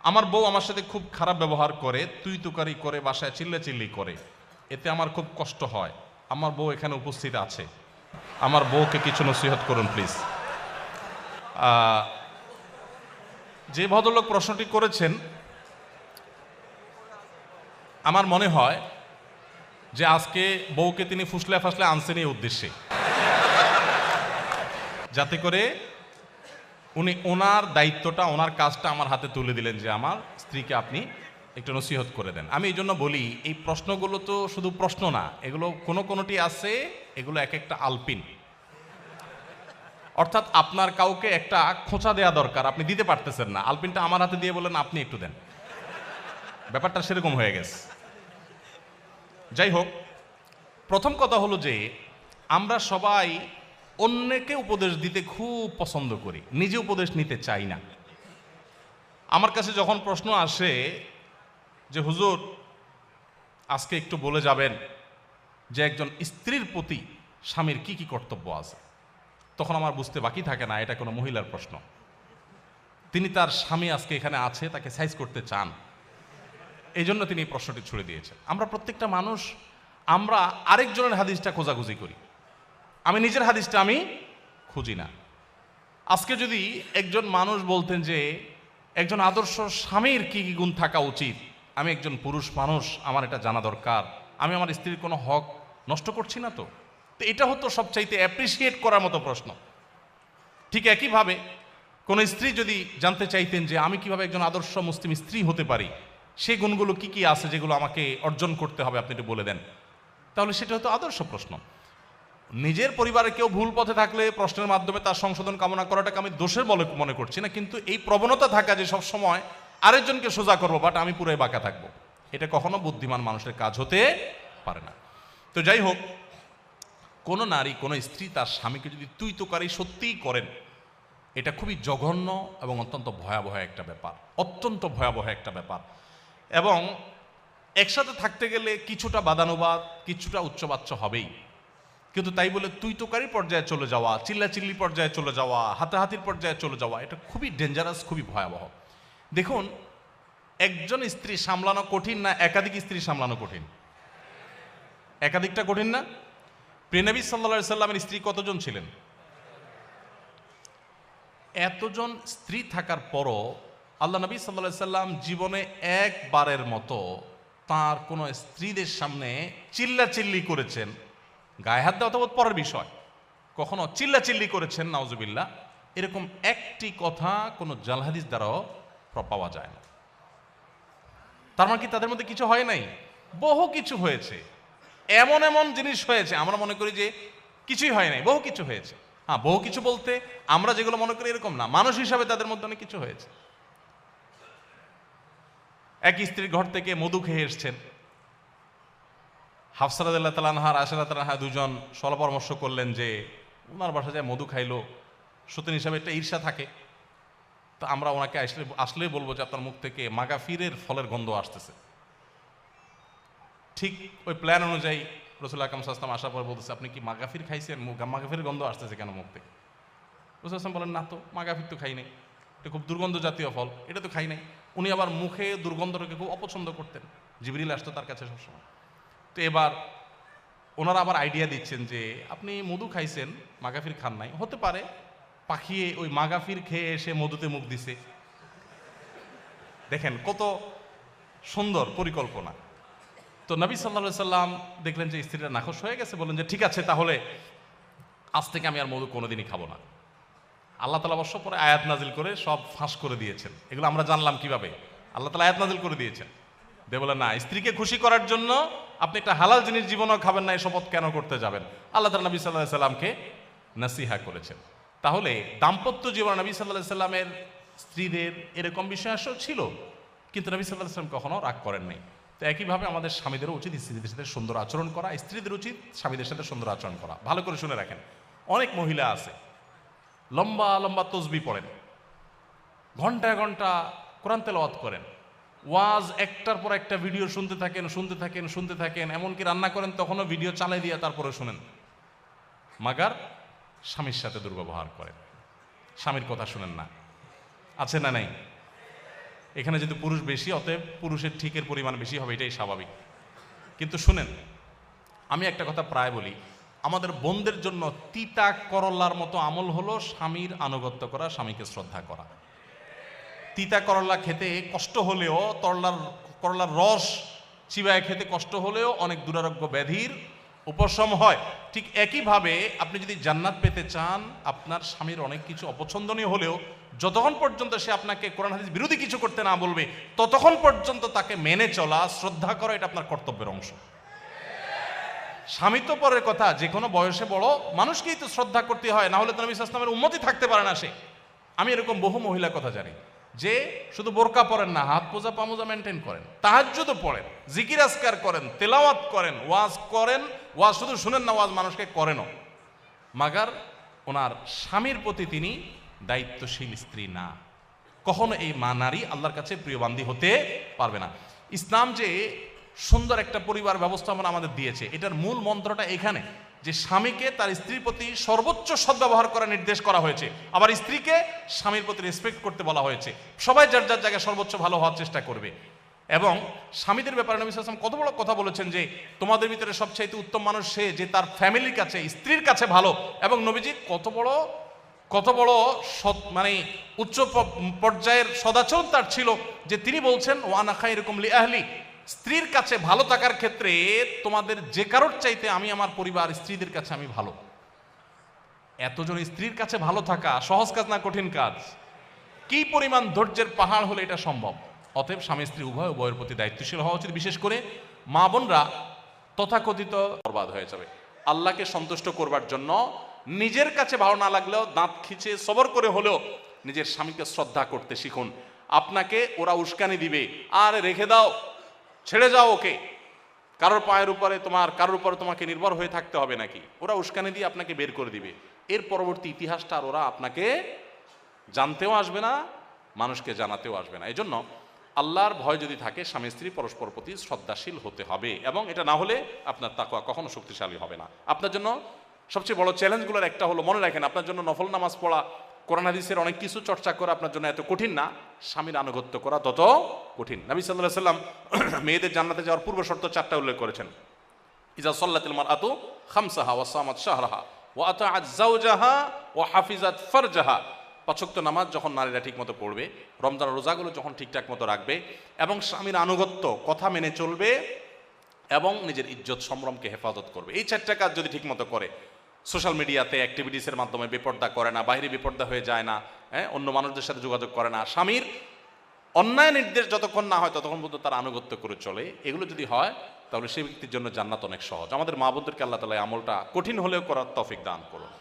আমার বউ আমার সাথে খুব খারাপ ব্যবহার করে, তুই তুকারি করে, বাসায় চিল্লাচিল্লি করে, এতে আমার খুব কষ্ট হয়। আমার বউ এখানে উপস্থিত আছে, আমার বউকে কিছু নসিহত করুন প্লিজ। যে ভদ্রলোক প্রশ্নটি করেছেন, আমার মনে হয় যে আজকে বউকে তিনি ফুসলে ফাসলে আনছেন এই উদ্দেশ্যে, যাতে করে উনি ওনার দায়িত্বটা, ওনার কাজটা আমার হাতে তুলে দিলেন যে আমার স্ত্রীকে আপনি একটু নসিহত করে দেন। আমি এই জন্য বলি, এই প্রশ্নগুলো তো শুধু প্রশ্ন না, এগুলো কোনোটি আছে, এগুলো এক একটা আলপিন। অর্থাৎ আপনার কাউকে একটা খোঁচা দেওয়া দরকার, আপনি দিতে পারতেছেন না, আলপিনটা আমার হাতে দিয়ে বলেন আপনি একটু দেন, ব্যাপারটা সেরকম হয়ে গেছে। যাই হোক, প্রথম কথা হলো যে আমরা সবাই অন্যকে উপদেশ দিতে খুব পছন্দ করি, নিজে উপদেশ নিতে চাই না। আমার কাছে যখন প্রশ্ন আসে যে হুজুর আজকে একটু বলে যাবেন যে একজন স্ত্রীর প্রতি স্বামীর কি কি কর্তব্য আছে, তখন আমার বুঝতে বাকি থাকে না এটা কোনো মহিলার প্রশ্ন। তিনি তার স্বামী আজকে এখানে আছে, তাকে সাইজ করতে চান, এই জন্য তিনি এই প্রশ্নটি ছুড়ে দিয়েছেন। আমরা প্রত্যেকটা মানুষ আমরা আরেকজনের হাদিসটা খোঁজাখুঁজি করি, আমি নিজের হাদিসটা আমি খুঁজি না। আজকে যদি একজন মানুষ বলতেন যে একজন আদর্শ স্বামীর কি কি গুণ থাকা উচিত, আমি একজন পুরুষ মানুষ, আমার এটা জানা দরকার, আমি আমার স্ত্রীর কোনো হক নষ্ট করছি না তো, এটা হতো সবচাইতে অ্যাপ্রিসিয়েট করার মতো প্রশ্ন। ঠিক একইভাবে কোনো স্ত্রী যদি জানতে চাইতেন যে আমি কিভাবে একজন আদর্শ মুসলিম স্ত্রী হতে পারি, সেই গুণগুলো কি কি আছে যেগুলো আমাকে অর্জন করতে হবে আপনি একটু বলে দেন, তাহলে সেটা হতো আদর্শ প্রশ্ন। নিজের পরিবারে কেউ ভুল পথে থাকলে প্রশ্নের মাধ্যমে তার সংশোধন কামনা করাটাকে আমি দোষের বলে মনে করছি না, কিন্তু এই প্রবণতা থাকা যে সব সময় আরেকজনকে সোজা করবো বাট আমি পুরাই বাঁকা থাকবো, এটা কখনো বুদ্ধিমান মানুষের কাজ হতে পারে না। তো যাই হোক, কোনো নারী, কোনো স্ত্রী তার স্বামীকে যদি তুই তোকারি সত্যিই করেন, এটা খুবই জঘন্য এবং অত্যন্ত ভয়াবহ একটা ব্যাপার, অত্যন্ত ভয়াবহ একটা ব্যাপার। এবং একসাথে থাকতে গেলে কিছুটা বাদানুবাদ, কিছুটা উচ্চবাচ্য হবেই, কিন্তু তাই বলে তুই তোকারি পর্যায়ে চলে যাওয়া, চিল্লাচিল্লি পর্যায়ে চলে যাওয়া, হাতাহাতির পর্যায়ে চলে যাওয়া, এটা খুবই ডেঞ্জারাস, খুবই ভয়াবহ। দেখুন, একজন স্ত্রী সামলানো কঠিন না একাধিক স্ত্রী সামলানো কঠিন? একাধিকটা কঠিন না? প্রিয়নবী সাল্লাল্লাহু আলাইহি সাল্লামের স্ত্রী কতজন ছিলেন? এতজন স্ত্রী থাকার পরও আল্লাহ নবী সাল্লাল্লাহু আলাইহি সাল্লাম জীবনে একবারের মতো তার কোনো স্ত্রীদের সামনে চিল্লাচিল্লি করেছেন, গায়ে হাত দেওয়া তো পরের বিষয়, কখনো চিল্লাচিল্লি করেছেন নাউজুবিল্লাহ, এরকম একটি কথা কোনো জাল হাদিস দ্বারাও পাওয়া যায় না। তার মানে কি তাদের মধ্যে কিছু হয় নাই? বহু কিছু হয়েছে, এমন এমন জিনিস হয়েছে আমরা মনে করি যে কিছুই হয় নাই, বহু কিছু হয়েছে। হ্যাঁ, বহু কিছু বলতে আমরা যেগুলো মনে করি এরকম না, মানুষ হিসাবে তাদের মধ্যে অনেক কিছু হয়েছে। এক স্ত্রীর ঘর থেকে মধু খেয়ে এসছেন, হাফসা রাদিয়াল্লাহু তাআলা আনহা, আয়েশা রাদিয়াল্লাহু তাআলা আনহা দুজন সলা পরামর্শ করলেন যে ওনার বাসায় যায় মধু খাইলো, সতীন হিসাবে একটা ঈর্ষা থাকে, তো আমরা ওনাকে আসলেই বলবো যে আপনার মুখ থেকে মাগাফিরের ফলের গন্ধ আসতেছে। ঠিক ওই প্ল্যান অনুযায়ী রাসূল আকরাম সাল্লাল্লাহু আলাইহি ওয়াসাল্লাম আসার পর বলতেছে, আপনি কি মাগাফির খাইছেন? মাগাফির গন্ধ আসতেছে কেন মুখ থেকে? রাসূল সাল্লাল্লাহু আলাইহি ওয়াসাল্লাম বলেন, না তো, মাগাফির তো খাই নাই, এটা খুব দুর্গন্ধ জাতীয় ফল, এটা তো খাই নাই। উনি আবার মুখে দুর্গন্ধটাকে খুব অপছন্দ করতেন, জিবরিল আসতো তার কাছে সবসময়। তো এবার ওনারা আবার আইডিয়া দিচ্ছেন যে আপনি মধু খাইছেন, মাগাফির খান নাই, হতে পারে পাখিয়ে ওই মাগাফির খেয়ে এসে মধুতে মুখ দিছে। দেখেন কত সুন্দর পরিকল্পনা। তো নবী সাল্লাল্লাহু আলাইহি সাল্লাম দেখলেন যে স্ত্রীরা নাখোশ হয়ে গেছে, বলেন যে ঠিক আছে, তাহলে আজ থেকে আমি আর মধু কোনোদিনই খাবো না। আল্লাহ তাআলা অবশ্য পরে আয়াত নাজিল করে সব ফাঁস করে দিয়েছেন। এগুলো আমরা জানলাম কিভাবে? আল্লাহ তাআলা আয়াত নাজিল করে দিয়েছেন, দে বলে না, স্ত্রীকে খুশি করার জন্য আপনি একটা হালাল জিনিস জীবনেও খাবেন না, এই শপথ কেন করতে যাবেন? আল্লাহ তাআলা নবী সাল্লাল্লাহু আলাইহি সাল্লামকে নসিহা করেছেন। তাহলে দাম্পত্য জীবন নবী সাল্লাল্লাহু আলাইহি সাল্লামের স্ত্রীদের এরকম বিষয় আসলে ছিল, কিন্তু নবী সাল্লাল্লাহু আলাইহি সাল্লাম কখনো রাগ করেন নাই। তো একইভাবে আমাদের স্বামীদেরও উচিত স্ত্রীদের সাথে সুন্দর আচরণ করা, স্ত্রীদের উচিত স্বামীদের সাথে সুন্দর আচরণ করা। ভালো করে শুনে রাখেন, অনেক মহিলা আছে লম্বা লম্বা তসবিহ পড়েন, ঘন্টায় ঘন্টা কোরআন তেলাওয়াত করেন, ওয়াজ একটার পর একটা ভিডিও শুনতে থাকেন, শুনতে থাকেন, শুনতে থাকেন, এমনকি রান্না করেন তখনও ভিডিও চালাই দিয়ে তারপরে শুনেন, মাগার স্বামীর সাথে দুর্ব্যবহার করেন, স্বামীর কথা শুনেন না। আছে না নাই? এখানে যেহেতু পুরুষ বেশি, অতএব পুরুষের ঠিকের পরিমাণ বেশি হবে, এটাই স্বাভাবিক। কিন্তু শুনেন, আমি একটা কথা প্রায় বলি, আমাদের বোনদের জন্য তিতা করলার মতো আমল হলো স্বামীর আনুগত্য করা, স্বামীকে শ্রদ্ধা করা। তিতা করলা খেতে কষ্ট হলেও, করলার রস চিবায় খেতে কষ্ট হলেও অনেক দুরারোগ্য ব্যাধির উপশম হয়। ঠিক একইভাবে আপনি যদি জান্নাত পেতে চান, আপনার স্বামীর অনেক কিছু অপছন্দনীয় হলেও যতক্ষণ পর্যন্ত সে আপনাকে কোরআন হাদিস বিরোধী কিছু করতে না বলবে, ততক্ষণ পর্যন্ত তাকে মেনে চলা, শ্রদ্ধা করা, এটা আপনার কর্তব্যের অংশ। স্বামী তো পরের কথা, যে কোনো বয়সে বড় মানুষকেই তো শ্রদ্ধা করতে হয়, না হলে তো নবী সাল্লাল্লাহু আলাইহি ওয়াসাল্লামের উম্মতই থাকতে পারে না সে। আমি এরকম বহু মহিলার কথা জানি যে শুধু বোরকা পরেন না, হাত মোজা পা মোজা মেনটেন করেন, তাহাজ্জুদও পড়েন, জিকির আজকার করেন, তেলাওয়াত করেন, ওয়াজ শুধু শুনেন না, ওয়াজ মানুষকে করেনও, মাগার ওনার স্বামীর প্রতি তিনি দায়িত্বশীল স্ত্রী না। কখনো এই মা নারী আল্লাহর কাছে প্রিয় বান্দী হতে পারবে না। ইসলাম যে সুন্দর একটা পরিবার ব্যবস্থাপনা আমাদের দিয়েছে, এটার মূল মন্ত্রটা এখানে যে স্বামীকে তার স্ত্রীর প্রতি সর্বোচ্চ সদ্ব্যবহার করার নির্দেশ করা হয়েছে, আবার স্ত্রীকে স্বামীর প্রতি রেসপেক্ট করতে বলা হয়েছে। সবাই যার যার জায়গায় সর্বোচ্চ ভালো হওয়ার চেষ্টা করবে। এবং স্বামীদের ব্যাপারে নবী সাল্লাল্লাহু আলাইহি ওয়াসাল্লাম কত বড় কথা বলেছেন যে তোমাদের ভিতরে সবচাইতে উত্তম মানুষ সে যে তার ফ্যামিলির কাছে, স্ত্রীর কাছে ভালো। এবং নবীজি কত বড় মানে উচ্চ পর্যায়ের সদাচরণ তার ছিল যে তিনি বলছেন ওয়ানা খায়রুকুম লি আহলি, স্ত্রীর কাছে ভালো থাকার ক্ষেত্রে তোমাদের যে কারোর চাইতে আমি আমার পরিবার স্ত্রীদের কাছে আমি ভালো। এতজন স্ত্রীর কাছে ভালো থাকা সহজ কাজ না কঠিন কাজ? কি পরিমাণ ধৈর্যের পাহাড় হলে এটা সম্ভব? অতএব স্বামী স্ত্রী উভয়ের প্রতি দায়িত্বশীল হওয়া উচিত। বিশেষ করে মা বোনরা তথাকথিত বরবাদ হয়ে যাবে। আল্লাহকে সন্তুষ্ট করবার জন্য নিজের কাছে ভালো না লাগলেও দাঁত খিচে সবর করে হলেও নিজের স্বামীকে শ্রদ্ধা করতে শিখুন। আপনাকে ওরা উস্কানি দিবে, আর রেখে দাও, ছেড়ে যাও ওকে, কারোর উপরে তোমাকে নির্ভর হয়ে থাকতে হবে নাকি? ওরা উস্কানি দিয়ে আপনাকে বের করে দিবে। এর পরবর্তী ইতিহাসটা আর ওরা আপনাকে জানতেও আসবে না, মানুষকে জানাতেও আসবে না। এই জন্য আল্লাহর ভয় যদি থাকে, স্বামী স্ত্রী পরস্পর প্রতি শ্রদ্ধাশীল হতে হবে, এবং এটা না হলে আপনার তাকওয়া কখনো শক্তিশালী হবে না। আপনার জন্য সবচেয়ে বড় চ্যালেঞ্জগুলোর একটা হলো, মনে রাখেন, আপনার জন্য নফল নামাজ পড়া, কোরআন হাদিসের অনেক কিছু চর্চা করা আপনার জন্য এত কঠিন না, স্বামীর আনুগত্য করা তত কঠিন। নবী সাল্লাল্লাহু আলাইহি ওয়াসাল্লাম মেয়েদের জান্নাতে যাওয়ার পূর্ব শর্ত 4টা উল্লেখ করেছেন। ইজা সাল্লাতিল মারআতু খামসাহা ওয়া সামাত শাহরাহা ওয়া আতাআত যাওজাহা ওয়া হাফিজাত ফারজাহা। 5 ওয়াক্ত নামাজ যখন নারীরা ঠিকমতো পড়বে, রমজান রোজাগুলো যখন ঠিকঠাক মতো রাখবে, এবং স্বামীর আনুগত্য, কথা মেনে চলবে, এবং নিজের ইজ্জত সম্ভ্রমকে হেফাজত করবে, এই 4টা কাজ যদি ঠিকমতো করে, সোশ্যাল মিডিয়াতে অ্যাক্টিভিটিসের মাধ্যমে বেপর্দা করে না, বাইরে বেপর্দা হয়ে যায় না, অন্য মানুষদের সাথে যোগাযোগ করে না, স্বামীর অন্যায় নির্দেশ যতক্ষণ না হয় ততক্ষণ পর্যন্ত তার আনুগত্য করে চলে, এগুলো যদি হয় তাহলে সেই ব্যক্তির জন্য জান্নাত অনেক সহজ। আমাদের মা বোনদেরকে আল্লাহ তাআলা আমলটা কঠিন হলেও করার তৌফিক দান করুন।